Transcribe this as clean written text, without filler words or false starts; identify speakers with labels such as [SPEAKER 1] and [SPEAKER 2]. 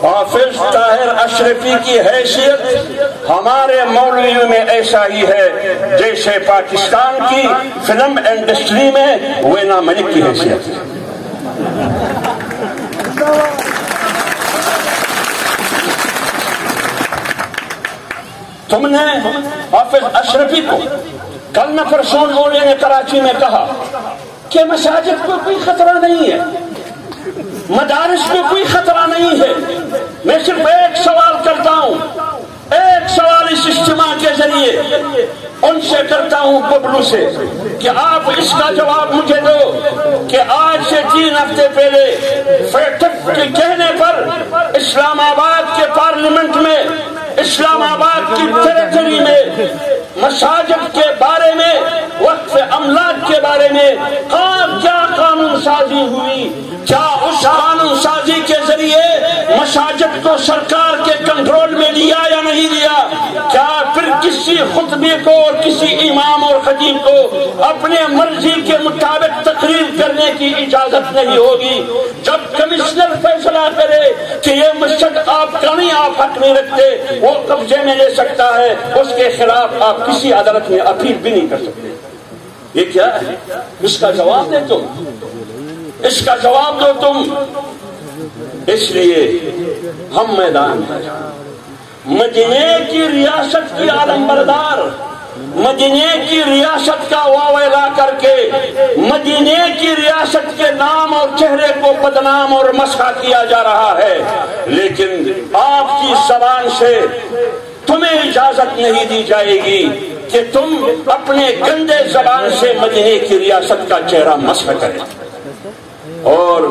[SPEAKER 1] حافظ طاہر اشرفی کی حیثیت ہمارے مولویوں میں ایسا ہی ہے جیسے پاکستان کی فلم انڈسٹری میں وینا ملک کی حیثیت ہے۔ تم نے حافظ اشرفی کو کل نہ پرسوں بولے نے کراچی میں کہا کہ مساجد کو کوئی خطرہ نہیں ہے، مدارس میں کوئی خطرہ نہیں ہے۔ میں صرف ایک سوال کرتا ہوں، ایک سوال اس اجتماع کے ذریعے ان سے کرتا ہوں ببلو سے، کہ آپ اس کا جواب مجھے دو کہ آج سے 3 ہفتے پہلے فیکٹ کے کہنے پر اسلام آباد کے پارلیمنٹ میں، اسلام آباد کی ٹیریٹری میں مساجد کے بارے میں، وقف املاک کے بارے میں کیا قانون سازی ہوئی؟ کیا اس قانون سازی کے ذریعے مساجد کو سرکار کے کنٹرول میں لیا یا نہیں لیا؟ کیا پھر کسی خطبے کو اور کسی امام اور خطیب کو اپنے مرضی کے مطابق تقریر کرنے کی اجازت نہیں ہوگی؟ جب کمشنر فیصلہ کرے کہ یہ مسجد آپ کا نہیں، آپ حق نہیں رکھتے، وہ قبضے میں لے سکتا ہے، اس کے خلاف آپ کسی عدالت میں اپیل بھی نہیں کر سکتے۔ یہ کیا ہے؟ اس کا جواب دے تم، اس کا جواب دو تم۔ اس لیے ہم میدان میں مدینے کی ریاست کی عالم بردار، مدینے کی ریاست کا واویلا کر کے مدینے کی ریاست کے نام اور چہرے کو بدنام اور مسخ کیا جا رہا ہے، لیکن آپ کی زبان سے تمہیں اجازت نہیں دی جائے گی کہ تم اپنے گندے زبان سے مدینے کی ریاست کا چہرہ مسخ کریں۔ اور